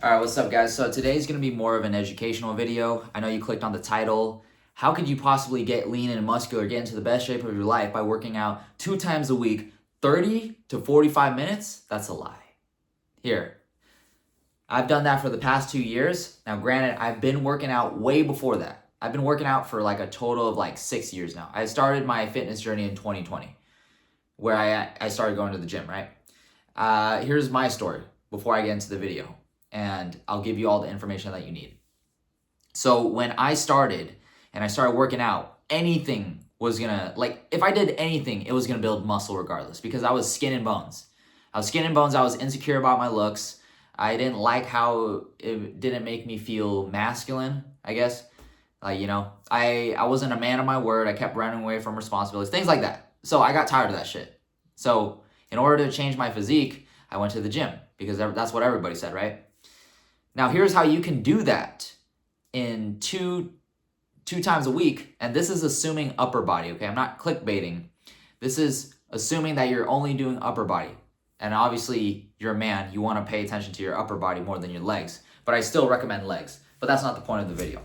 All right, what's up, guys? So today's going to be more of an educational video. I know you clicked on the title. How could you possibly get lean and muscular, get into the best shape of your life by working out 2 times a week, 30 to 45 minutes? That's a lie. Here, I've done that for the past 2 years. Now, granted, I've been working out way before that. I've been working out for like a total of like 6 years now. I started my fitness journey in 2020, where I started going to the gym, right? Here's my story before I get into the video, and I'll give you all the information that you need. So when I started and I started working out, anything was gonna, like, if I did anything, it was gonna build muscle regardless, because I was skin and bones. I was skin and bones. I was insecure about my looks. I didn't like how it didn't make me feel masculine, I guess. I wasn't a man of my word. I kept running away from responsibilities, things like that. So I got tired of that shit. So in order to change my physique, I went to the gym because that's what everybody said, right? Now here's how you can do that in two times a week, and this is assuming upper body, okay? I'm not clickbaiting. This is assuming that you're only doing upper body. And obviously, you're a man, you want to pay attention to your upper body more than your legs. But I still recommend legs. But that's not the point of the video.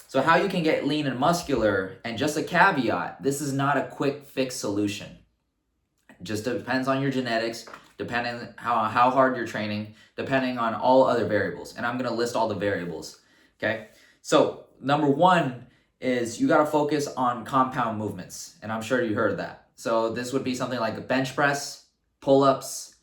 So how you can get lean and muscular, and just a caveat, this is not a quick fix solution. It just depends on your genetics, depending how hard you're training, depending on all other variables. And I'm going to list all the variables, okay? So number one is you got to focus on compound movements. And I'm sure you heard of that. So this would be something like a bench press, pull-ups,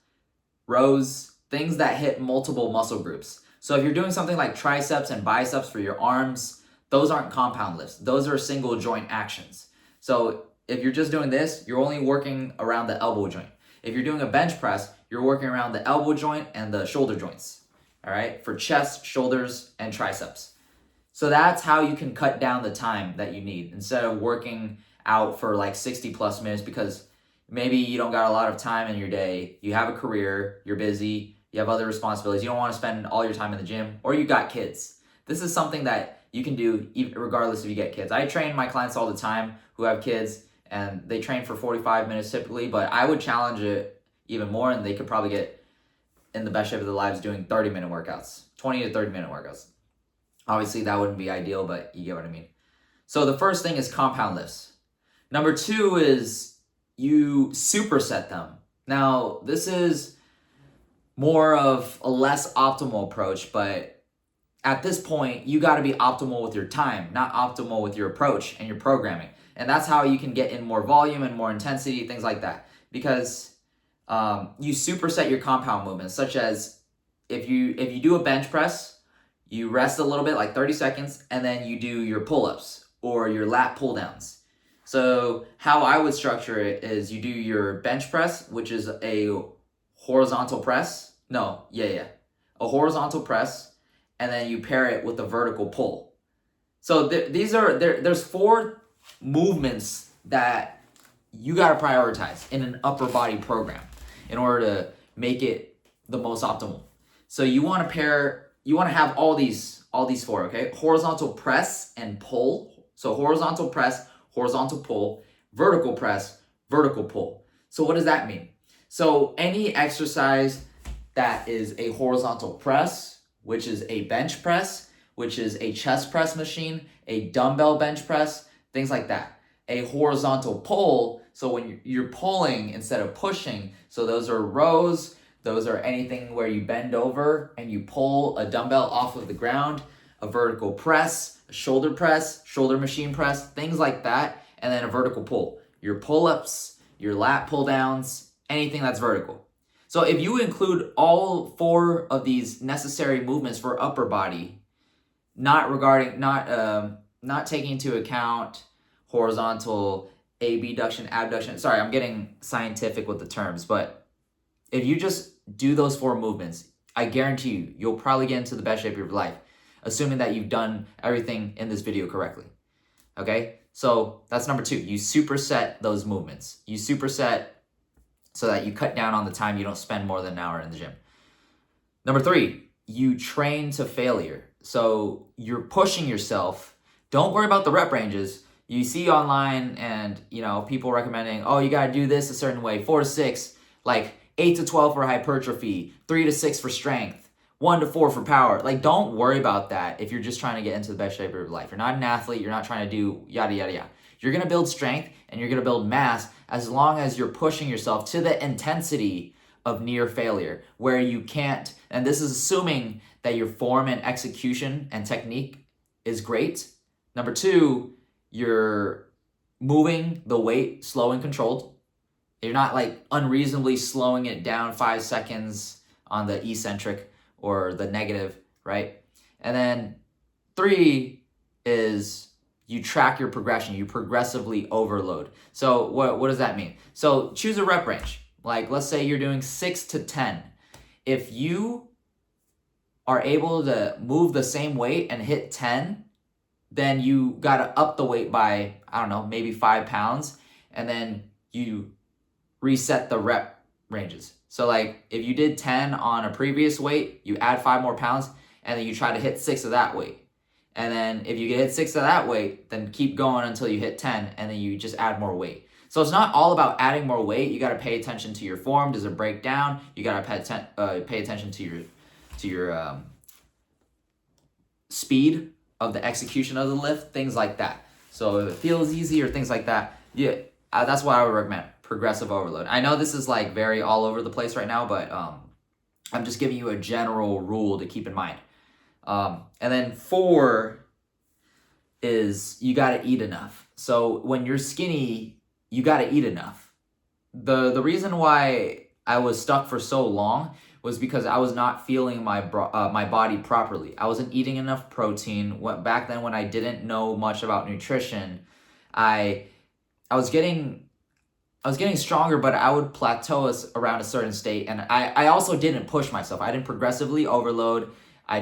rows, things that hit multiple muscle groups. So if you're doing something like triceps and biceps for your arms, those aren't compound lifts. Those are single joint actions. So if you're just doing this, you're only working around the elbow joint. If you're doing a bench press, you're working around the elbow joint and the shoulder joints, all right, for chest, shoulders, and triceps. So that's how you can cut down the time that you need instead of working out for like 60 plus minutes, because maybe you don't got a lot of time in your day. You have a career, you're busy, you have other responsibilities. You don't want to spend all your time in the gym, or you got kids. This is something that you can do regardless if you get kids. I train my clients all the time who have kids, and they train for 45 minutes typically, but I would challenge it even more, and they could probably get in the best shape of their lives doing 30-minute workouts, 20 to 30-minute workouts. Obviously, that wouldn't be ideal, but you get what I mean. So the first thing is compound lifts. Number two is you superset them. Now, this is more of a less optimal approach, but at this point, you got to be optimal with your time, not optimal with your approach and your programming. And that's how you can get in more volume and more intensity, things like that. Because you superset your compound movements, such as if you do a bench press, you rest a little bit, like 30 seconds, and then you do your pull-ups or your lat pull-downs. So how I would structure it is you do your bench press, which is a horizontal press. A horizontal press, and then you pair it with a vertical pull. So there's 4 movements that you got to prioritize in an upper body program in order to make it the most optimal. So you want to have all these 4, okay? Horizontal press and pull. So horizontal press, horizontal pull, vertical press, vertical pull. So what does that mean? So any exercise that is a horizontal press, which is a bench press, which is a chest press machine, a dumbbell bench press, things like that. A horizontal pull, so when you're pulling instead of pushing, so those are rows, those are anything where you bend over and you pull a dumbbell off of the ground. A vertical press, a shoulder machine press, things like that, and then a vertical pull. Your pull-ups, your lat pull-downs, anything that's vertical. So if you include all 4 of these necessary movements for upper body, not taking into account horizontal abduction, abduction. Sorry, I'm getting scientific with the terms, but if you just do those 4 movements, I guarantee you'll probably get into the best shape of your life, assuming that you've done everything in this video correctly. Okay? So that's number 2. You superset those movements. You superset so that you cut down on the time you don't spend more than an hour in the gym. Number 3, you train to failure. So you're pushing yourself. Don't worry about the rep ranges. You see online and, people recommending, oh, you got to do this a certain way, 4 to 6, like 8 to 12 for hypertrophy, 3 to 6 for strength. 1 to 4 for power. Like, don't worry about that if you're just trying to get into the best shape of your life. You're not an athlete. You're not trying to do yada, yada, yada. You're going to build strength and you're going to build mass as long as you're pushing yourself to the intensity of near failure, where you can't, and this is assuming that your form and execution and technique is great. Number 2, you're moving the weight slow and controlled. You're not like unreasonably slowing it down 5 seconds on the eccentric or the negative, right? And then 3 is you track your progression. You progressively overload. So what does that mean? So choose a rep range. Like, let's say you're doing 6 to 10. If you are able to move the same weight and hit 10, then you got to up the weight by, I don't know, maybe 5 pounds. And then you reset the rep ranges. So like if you did 10 on a previous weight, you add 5 more pounds and then you try to hit 6 of that weight. And then if you can hit 6 of that weight, then keep going until you hit 10 and then you just add more weight. So it's not all about adding more weight. You got to pay attention to your form. Does it break down? You got to pay attention to your speed of the execution of the lift, things like that. So if it feels easy or things like that, yeah, that's what I would recommend. Progressive overload. I know this is like very all over the place right now, but I'm just giving you a general rule to keep in mind. And then 4 is you got to eat enough. So when you're skinny, you got to eat enough. The reason why I was stuck for so long was because I was not feeling my body properly. I wasn't eating enough protein. Back then when I didn't know much about nutrition, I was getting stronger, but I would plateau around a certain state. And I also didn't push myself. I didn't progressively overload. I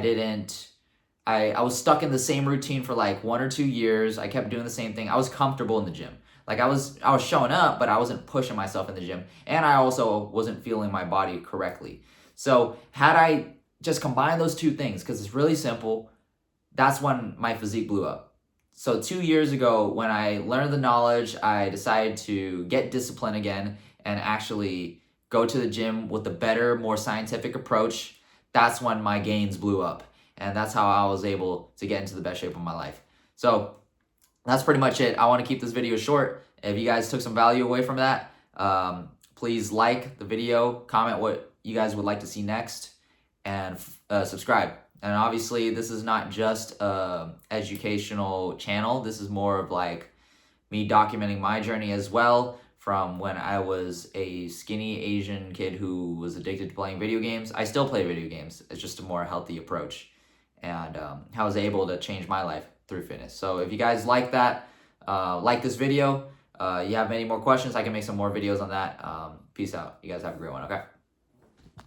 was stuck in the same routine for like 1 or 2 years. I kept doing the same thing. I was comfortable in the gym. Like I was showing up, but I wasn't pushing myself in the gym. And I also wasn't feeling my body correctly. So had I just combined those 2 things, because it's really simple, that's when my physique blew up. So 2 years ago, when I learned the knowledge, I decided to get discipline again and actually go to the gym with a better, more scientific approach. That's when my gains blew up. And that's how I was able to get into the best shape of my life. So that's pretty much it. I want to keep this video short. If you guys took some value away from that, please like the video, comment what you guys would like to see next, and subscribe. And obviously, this is not just an educational channel. This is more of like me documenting my journey as well, from when I was a skinny Asian kid who was addicted to playing video games. I still play video games. It's just a more healthy approach. And how I was able to change my life through fitness. So if you guys like that, like this video, you have any more questions, I can make some more videos on that. Peace out. You guys have a great one, okay?